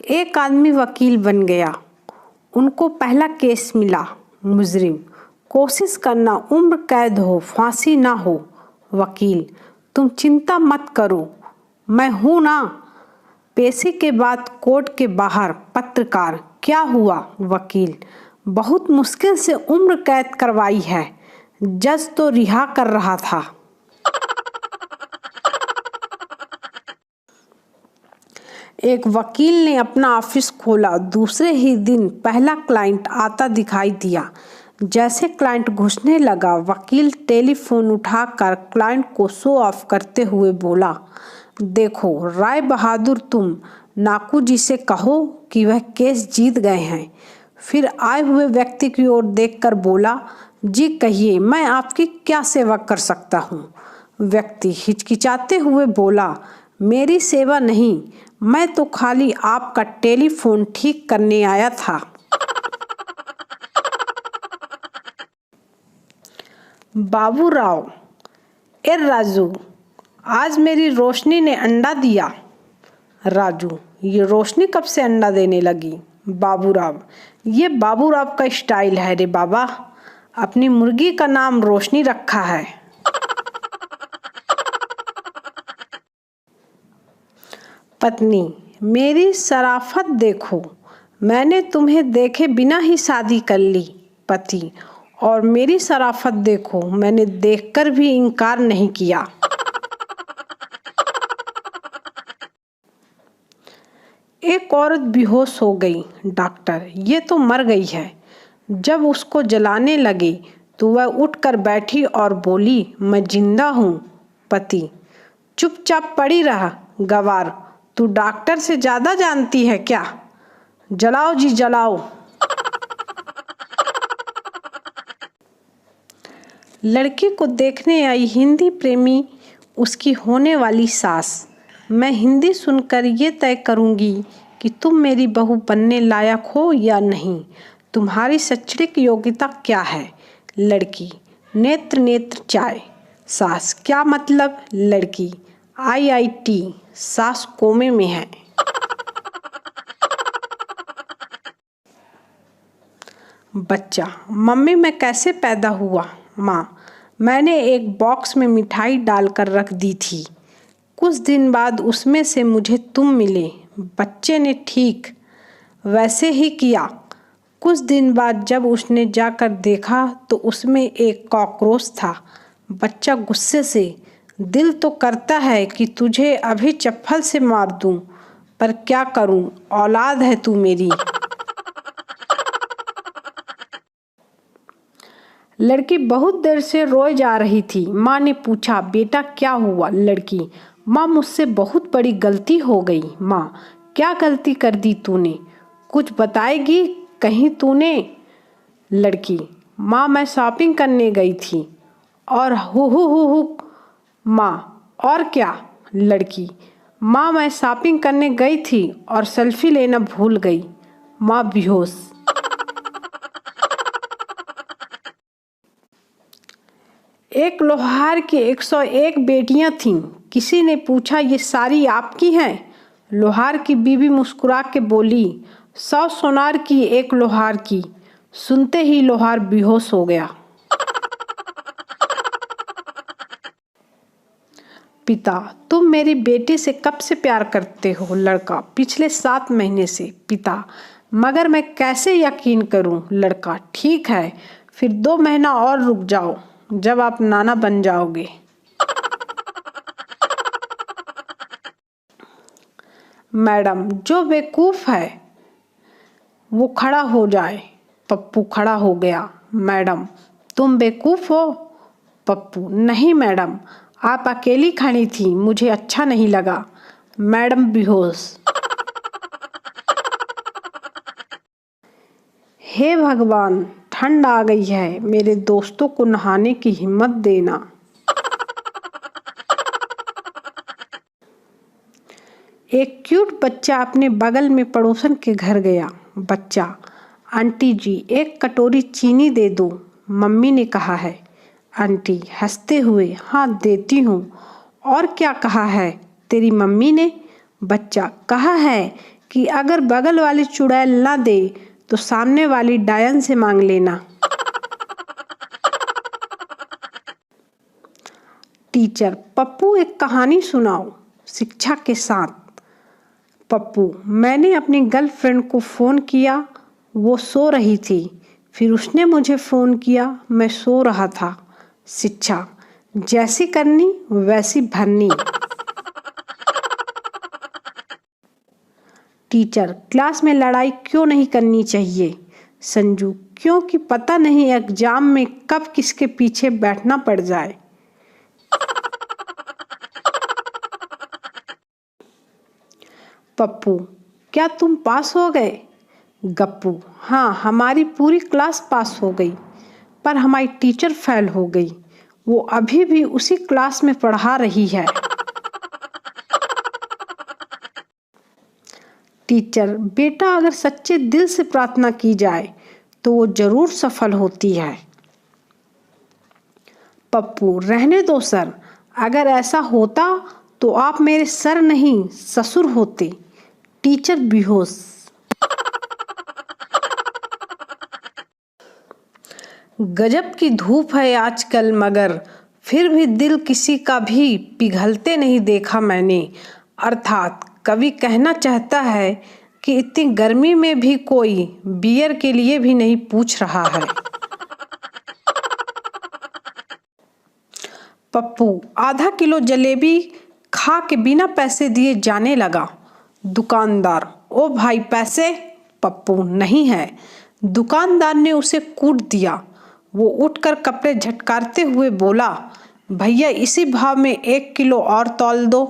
एक आदमी वकील बन गया। उनको पहला केस मिला। मुजरिम, कोशिश करना उम्र कैद हो, फांसी ना हो। वकील, तुम चिंता मत करो, मैं हूं ना। पेशी के बाद कोर्ट के बाहर पत्रकार, क्या हुआ? वकील, बहुत मुश्किल से उम्र कैद करवाई है, जज तो रिहा कर रहा था। एक वकील ने अपना ऑफिस खोला। दूसरे ही दिन पहला क्लाइंट आता दिखाई दिया। जैसे क्लाइंट घुसने लगा, वकील टेलीफोन उठाकर क्लाइंट को शो ऑफ करते हुए बोला, देखो राय बहादुर, तुम नाकू जी से कहो कि वह केस जीत गए हैं। फिर आए हुए व्यक्ति की ओर देखकर बोला, जी कहिए, मैं आपकी क्या सेवा कर सकता हूँ? व्यक्ति हिचकिचाते हुए बोला, मेरी सेवा नहीं, मैं तो खाली आपका टेलीफोन ठीक करने आया था। बाबूराव, ए राजू, आज मेरी रोशनी ने अंडा दिया। राजू, ये रोशनी कब से अंडा देने लगी? बाबूराव, ये बाबूराव का स्टाइल है रे बाबा, अपनी मुर्गी का नाम रोशनी रखा है। पत्नी, मेरी शराफत देखो, मैंने तुम्हें देखे बिना ही शादी कर ली। पति, और मेरी शराफत देखो, मैंने देखकर भी इनकार नहीं किया। एक औरत बेहोश हो गई। डॉक्टर, ये तो मर गई है। जब उसको जलाने लगे तो वह उठकर बैठी और बोली, मैं जिंदा हूँ। पति, चुपचाप पड़ी रहा, गवार, तू डॉक्टर से ज्यादा जानती है क्या? जलाओ जी जलाओ। लड़की को देखने आई हिंदी प्रेमी, उसकी होने वाली सास। मैं हिंदी सुनकर ये तय करूंगी कि तुम मेरी बहू बनने लायक हो या नहीं। तुम्हारी शैक्षणिक योग्यता क्या है? लड़की, नेत्र नेत्र चाय। सास, क्या मतलब? लड़की, IIT। सास कोमे में है। बच्चा, मम्मी मैं कैसे पैदा हुआ? माँ, मैंने एक बॉक्स में मिठाई डालकर रख दी थी। कुछ दिन बाद उसमें से मुझे तुम मिले। बच्चे ने ठीक वैसे ही किया। कुछ दिन बाद जब उसने जाकर देखा तो उसमें एक कॉकरोच था। बच्चा गुस्से से, दिल तो करता है कि तुझे अभी चप्पल से मार दूं, पर क्या करूं, औलाद है तू मेरी। लड़की बहुत देर से रोए जा रही थी। माँ ने पूछा, बेटा क्या हुआ? लड़की, माँ मुझसे बहुत बड़ी गलती हो गई। माँ, क्या गलती कर दी तूने? कुछ बताएगी कहीं तूने? लड़की, माँ मैं शॉपिंग करने गई थी। और हु माँ, और क्या? लड़की, माँ मैं शॉपिंग करने गई थी और सेल्फी लेना भूल गई। माँ बेहोश। एक लोहार की 101 बेटियां थीं। किसी ने पूछा, ये सारी आपकी हैं? लोहार की बीवी मुस्कुरा के बोली, 100 सोनार की, एक लोहार की। सुनते ही लोहार बेहोश हो गया। पिता, तुम मेरी बेटी से कब से प्यार करते हो? लड़का, पिछले 7 महीने से। पिता, मगर मैं कैसे यकीन करूं? लड़का, ठीक है, फिर 2 महीना और रुक जाओ, जब आप नाना बन जाओगे। मैडम, जो बेवकूफ है वो खड़ा हो जाए। पप्पू खड़ा हो गया। मैडम, तुम बेवकूफ हो? पप्पू, नहीं मैडम, आप अकेली खड़ी थी, मुझे अच्छा नहीं लगा। मैडम बेहोश। हे भगवान, ठंड आ गई है, मेरे दोस्तों को नहाने की हिम्मत देना। एक क्यूट बच्चा अपने बगल में पड़ोसन के घर गया। बच्चा, आंटी जी, एक कटोरी चीनी दे दो, मम्मी ने कहा है। आंटी हंसते हुए, हाँ देती हूँ। और क्या कहा है तेरी मम्मी ने? बच्चा, कहा है कि अगर बगल वाली चुड़ैल ना दे तो सामने वाली डायन से मांग लेना। टीचर, पप्पू एक कहानी सुनाओ शिक्षा के साथ। पप्पू, मैंने अपनी गर्लफ्रेंड को फ़ोन किया, वो सो रही थी। फिर उसने मुझे फ़ोन किया, मैं सो रहा था। शिक्षा, जैसी करनी वैसी भरनी। टीचर, क्लास में लड़ाई क्यों नहीं करनी चाहिए? संजू, क्योंकि पता नहीं एग्जाम में कब किसके पीछे बैठना पड़ जाए। पप्पू, क्या तुम पास हो गए? गप्पू, हाँ, हमारी पूरी क्लास पास हो गई, पर हमारी टीचर फेल हो गई। वो अभी भी उसी क्लास में पढ़ा रही है। टीचर, बेटा अगर सच्चे दिल से प्रार्थना की जाए तो वो जरूर सफल होती है। पप्पू, रहने दो सर, अगर ऐसा होता तो आप मेरे सर नहीं ससुर होते। टीचर बेहोश। गजब की धूप है आजकल, मगर फिर भी दिल किसी का भी पिघलते नहीं देखा मैंने। अर्थात कवि कहना चाहता है कि इतनी गर्मी में भी कोई बियर के लिए भी नहीं पूछ रहा है। पप्पू, आधा किलो जलेबी खा के बिना पैसे दिए जाने लगा। दुकानदार, ओ भाई पैसे? पप्पू, नहीं है। दुकानदार ने उसे कूट दिया। वो उठकर कपड़े झटकारते हुए बोला, भैया इसी भाव में 1 किलो और तौल दो।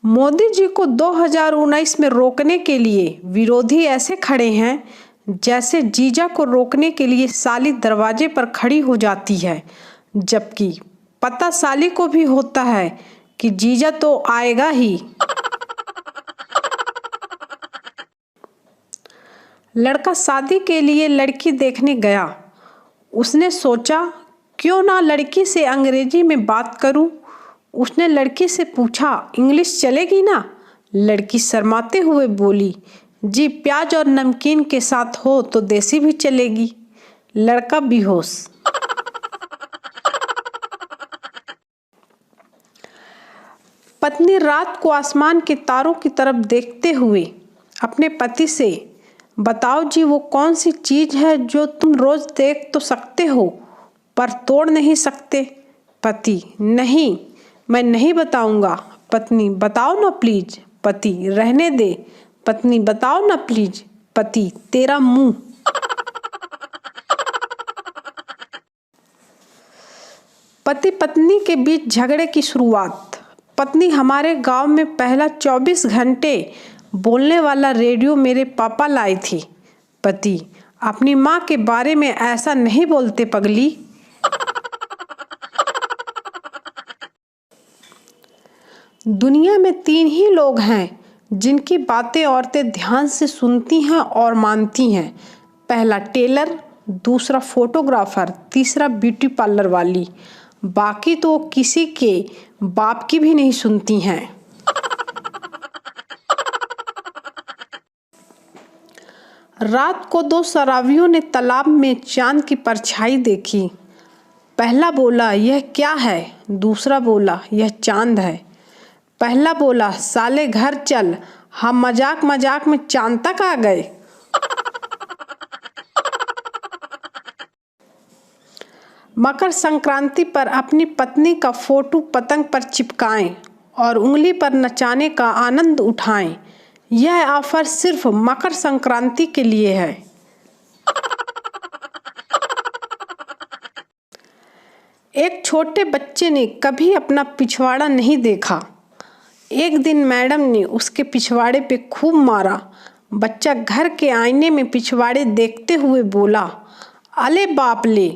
मोदी जी को 2019 में रोकने के लिए विरोधी ऐसे खड़े हैं जैसे जीजा को रोकने के लिए साली दरवाजे पर खड़ी हो जाती है, जबकि पता साली को भी होता है कि जीजा तो आएगा ही। लड़का शादी के लिए लड़की देखने गया। उसने सोचा क्यों ना लड़की से अंग्रेजी में बात करूं। उसने लड़की से पूछा, इंग्लिश चलेगी ना? लड़की शर्माते हुए बोली, जी प्याज और नमकीन के साथ हो तो देसी भी चलेगी। लड़का बेहोश। पत्नी रात को आसमान के तारों की तरफ देखते हुए अपने पति से, बताओ जी वो कौन सी चीज है जो तुम रोज देख तो सकते हो पर तोड़ नहीं सकते? पति, नहीं, मैं नहीं बताऊंगा। पत्नी, बताओ ना प्लीज। पति, रहने दे। पत्नी, बताओ ना प्लीज। पति, तेरा मुंह। पति पत्नी के बीच झगड़े की शुरुआत। पत्नी, हमारे गांव में पहला 24 घंटे बोलने वाला रेडियो मेरे पापा लाए थी। पति, अपनी माँ के बारे में ऐसा नहीं बोलते पगली। दुनिया में 3 ही लोग हैं जिनकी बातें औरतें ध्यान से सुनती हैं और मानती हैं। पहला टेलर, दूसरा फोटोग्राफर, तीसरा ब्यूटी पार्लर वाली। बाकी तो किसी के बाप की भी नहीं सुनती हैं। रात को 2 शराबियों ने तालाब में चांद की परछाई देखी। पहला बोला, यह क्या है? दूसरा बोला, यह चांद है। पहला बोला, साले घर चल, हम मजाक मजाक में चांद तक आ गए। मकर संक्रांति पर अपनी पत्नी का फोटो पतंग पर चिपकाएं और उंगली पर नचाने का आनंद उठाएं। यह ऑफर सिर्फ मकर संक्रांति के लिए है। एक छोटे बच्चे ने कभी अपना पिछवाड़ा नहीं देखा। एक दिन मैडम ने उसके पिछवाड़े पे खूब मारा। बच्चा घर के आईने में पिछवाड़े देखते हुए बोला, अले बाप ले,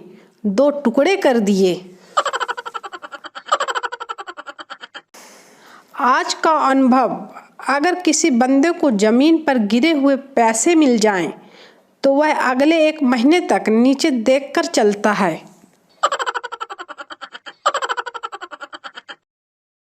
2 टुकड़े कर दिए। आज का अनुभव, अगर किसी बंदे को जमीन पर गिरे हुए पैसे मिल जाएं, तो वह अगले 1 महीने तक नीचे देखकर चलता है।